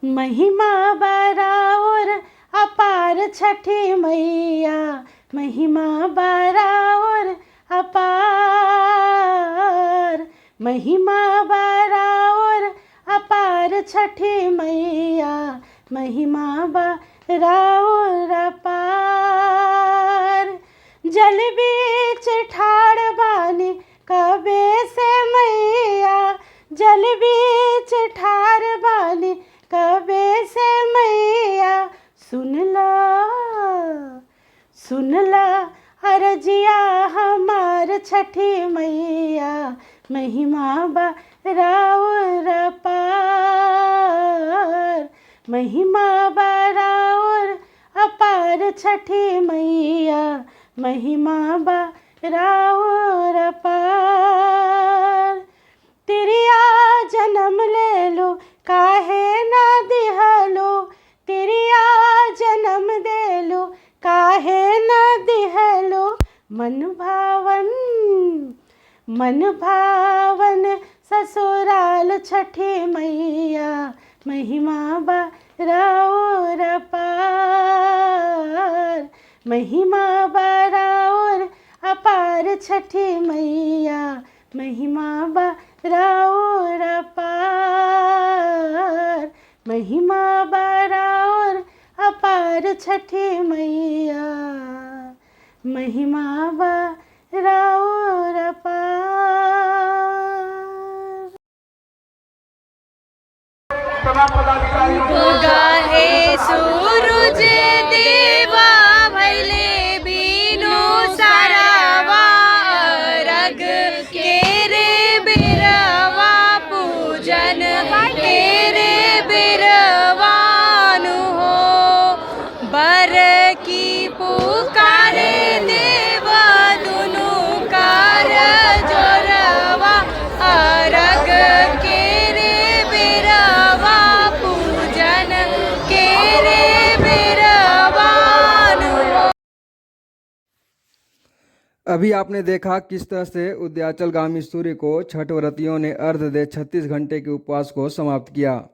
महिमा बराबर अपार छठी मैया, महिमा बराबर अपार, महिमा बराबर अपार छठी मैया, महिमा बराबर अपार। जल बीच ठाड़ बानी कबे से मैया, जल बीच ठाड़ बानी कबे से मैया, सुन ला अर्जिया हमार छठी मैया, महिमा बराबर अपार, महिमा बराबर अपार छठी मैया, महिमा बराबर अपार। तिरिया जन्म ले लो काहे ना दिहलो, तिरिया जन्म दे लो काहे ना दिहलो, मन भावन ससुराल छठी मैया, महिमा बराबर अपार, महिमा बराबर अपार छठी मैया, महिमा बराबर अपार, महिमा बराबर अपार छठी मैया, महिमा बराबर अपार। उगा है सूरज देवा भैले बीनु सारावा, रग के रे बिरवा पूजन के रे बिरवानु हो, बर की पुकारे देवा दुनु कार जोरवा, रग के रे बिरवा पूजन के रे बिरवानु हो। अभी आपने देखा किस तरह से उदयाचलगामी सूर्य को छठ व्रतियों ने अर्घ दे 36 घंटे के उपवास को समाप्त किया।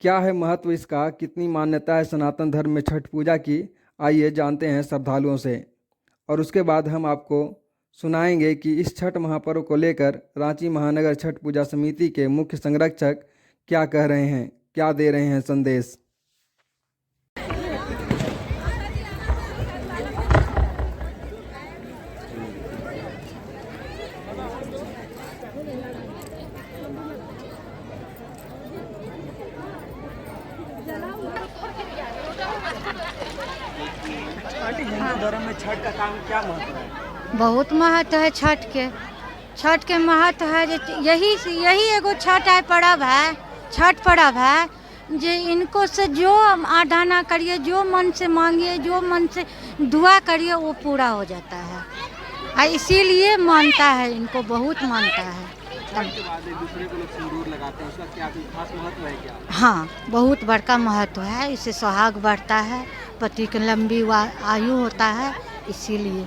क्या है महत्व इसका, कितनी मान्यता है सनातन धर्म में छठ पूजा की, आइए जानते हैं श्रद्धालुओं से। और उसके बाद हम आपको सुनाएंगे कि इस छठ महापर्व को लेकर रांची महानगर छठ पूजा समिति के मुख्य संरक्षक क्या कह रहे हैं, क्या दे रहे हैं संदेश। हिंदू धर्म में छठ का काम क्या महत्व है? बहुत महत्व है छठ के महत्व है। यही एगो छठ है, पर्व है, छठ पर्व है। जो इनको से जो आराधना करिए, जो मन से मांगिए, जो मन से दुआ करिए, वो पूरा हो जाता है। इसीलिए मानता है, इनको बहुत मानता है। छठ के बाद एक दूसरे को लोग सिंदूर लगाते हैं, उसका क्या कोई खास महत्व है क्या? हाँ, बहुत बड़का महत्व है। इससे सुहाग बढ़ता है, पति की लंबी आयु होता है, इसीलिए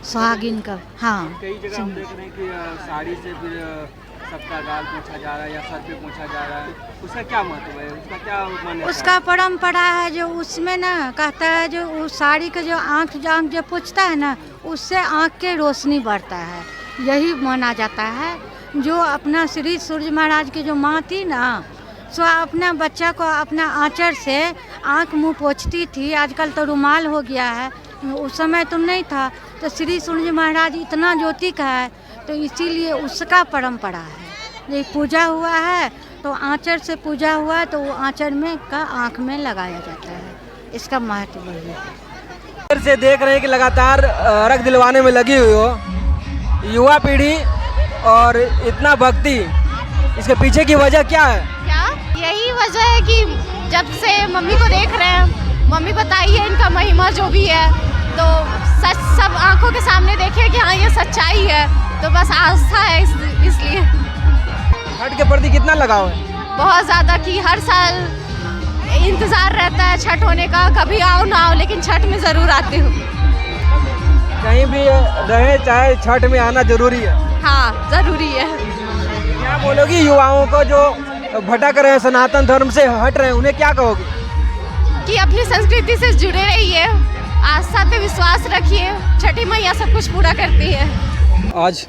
सुहागिन का। हाँ, कई जगह हम देख रहे हैं कि साड़ी से फिर सबका गाल पोंछा जा रहा है या सर पे पोंछा जा रहा है, उसका क्या महत्व है, उसका क्या मान्यता है? उसका परंपरा है जो उसमें ना कहता है, जो उस साड़ी का जो आँख जो पोंछता है ना, उससे आँख के रोशनी बढ़ता है, यही माना जाता है। जो अपना श्री सूर्य महाराज की जो माँ थी ना, सो अपना बच्चा को अपना आंचर से आँख मुंह पोंछती थी। आजकल तो रुमाल हो गया है, उस समय तो नहीं था। तो श्री सूर्य महाराज इतना ज्योति का है, तो इसीलिए उसका परंपरा है। ये पूजा हुआ है तो आंचर से पूजा हुआ, तो वो आंचर में का आँख में लगाया जाता है, इसका महत्व वही है। से देख रहे हैं कि लगातार अर्घ दिलवाने में लगी हुई हो युवा पीढ़ी, और इतना भक्ति, इसके पीछे की वजह क्या है? यही वजह है कि जब से मम्मी को देख रहे हैं, मम्मी बताई है इनका महिमा जो भी है, तो सच सब आंखों के सामने देखे कि हाँ ये सच्चाई है, तो बस आस्था है इसलिए। छठ के प्रति कितना लगाव है? बहुत ज़्यादा, कि हर साल इंतज़ार रहता है छठ होने का, कभी आओ ना आओ लेकिन छठ में ज़रूर आती हूँ। कहीं भी रहे चाहे छठ में आना जरूरी है। हाँ, ज़रूरी है। क्या बोलोगी युवाओं को जो भटक रहे हैं, सनातन धर्म से हट रहे हैं, उन्हें क्या कहोगे? कि अपनी संस्कृति से जुड़े रहिए, आस्था पे विश्वास रखिए, छठी मैया सब कुछ पूरा करती है। आज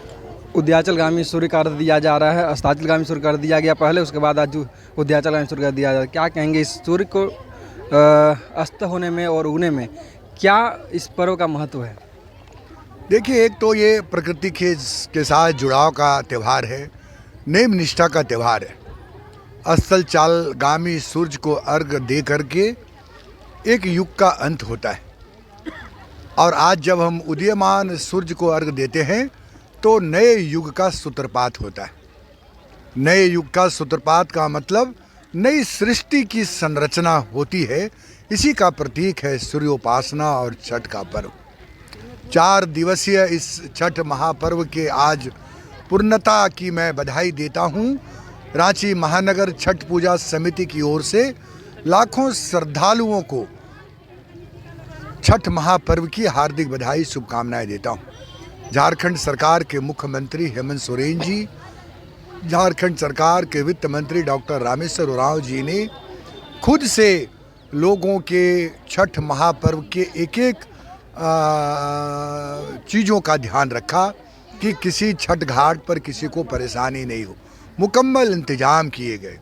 उद्याचलगामी सूर्य का अर्घ दिया जा रहा है। अस्ताचलगामी सूर्य का अर्घ दिया गया पहले, उसके बाद आज उद्याचलगामी सूर्य का दिया जा रहा है। क्या कहेंगे इस सूर्य को अस्त होने में और उगने में, क्या इस पर्व का महत्व है? देखिए, एक तो ये प्रकृति के साथ जुड़ाव का त्यौहार है, नेम निष्ठा का त्यौहार है। अस्ताचलगामी सूर्य को अर्घ दे करके एक युग का अंत होता है, और आज जब हम उदीयमान सूर्य को अर्घ देते हैं तो नए युग का सूत्रपात होता है। नए युग का सूत्रपात का मतलब नई सृष्टि की संरचना होती है। इसी का प्रतीक है सूर्योपासना और छठ का पर्व। 4 दिवसीय इस छठ महापर्व के आज पूर्णता की मैं बधाई देता हूँ। रांची महानगर छठ पूजा समिति की ओर से लाखों श्रद्धालुओं को छठ महापर्व की हार्दिक बधाई, शुभकामनाएं देता हूँ। झारखंड सरकार के मुख्यमंत्री हेमंत सोरेन जी, झारखंड सरकार के वित्त मंत्री डॉक्टर रामेश्वर उरांव जी ने खुद से लोगों के छठ महापर्व के एक एक चीज़ों का ध्यान रखा कि किसी छठ घाट पर किसी को परेशानी नहीं हो। मुकम्मल इंतजाम किए गए।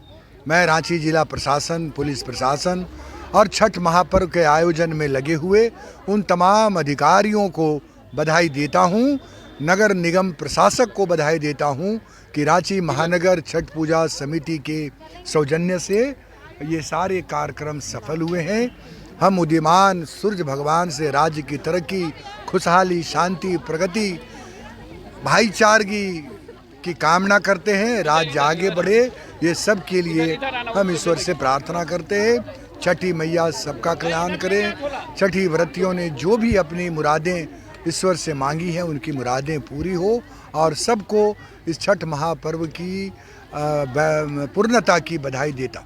मैं रांची जिला प्रशासन, पुलिस प्रशासन और छठ महापर्व के आयोजन में लगे हुए उन तमाम अधिकारियों को बधाई देता हूँ। नगर निगम प्रशासक को बधाई देता हूँ कि रांची महानगर छठ पूजा समिति के सौजन्य से ये सारे कार्यक्रम सफल हुए हैं। हम उदीयमान सूर्य भगवान से राज्य की तरक्की, खुशहाली, शांति, प्रगति, भाईचारगी की कामना करते हैं। राज्य आगे बढ़े, ये सब के लिए हम ईश्वर से प्रार्थना करते हैं। छठी मैया सबका कल्याण करें। छठी व्रतियों ने जो भी अपनी मुरादें ईश्वर से मांगी हैं, उनकी मुरादें पूरी हो और सबको इस छठ महापर्व की पूर्णता की बधाई देता।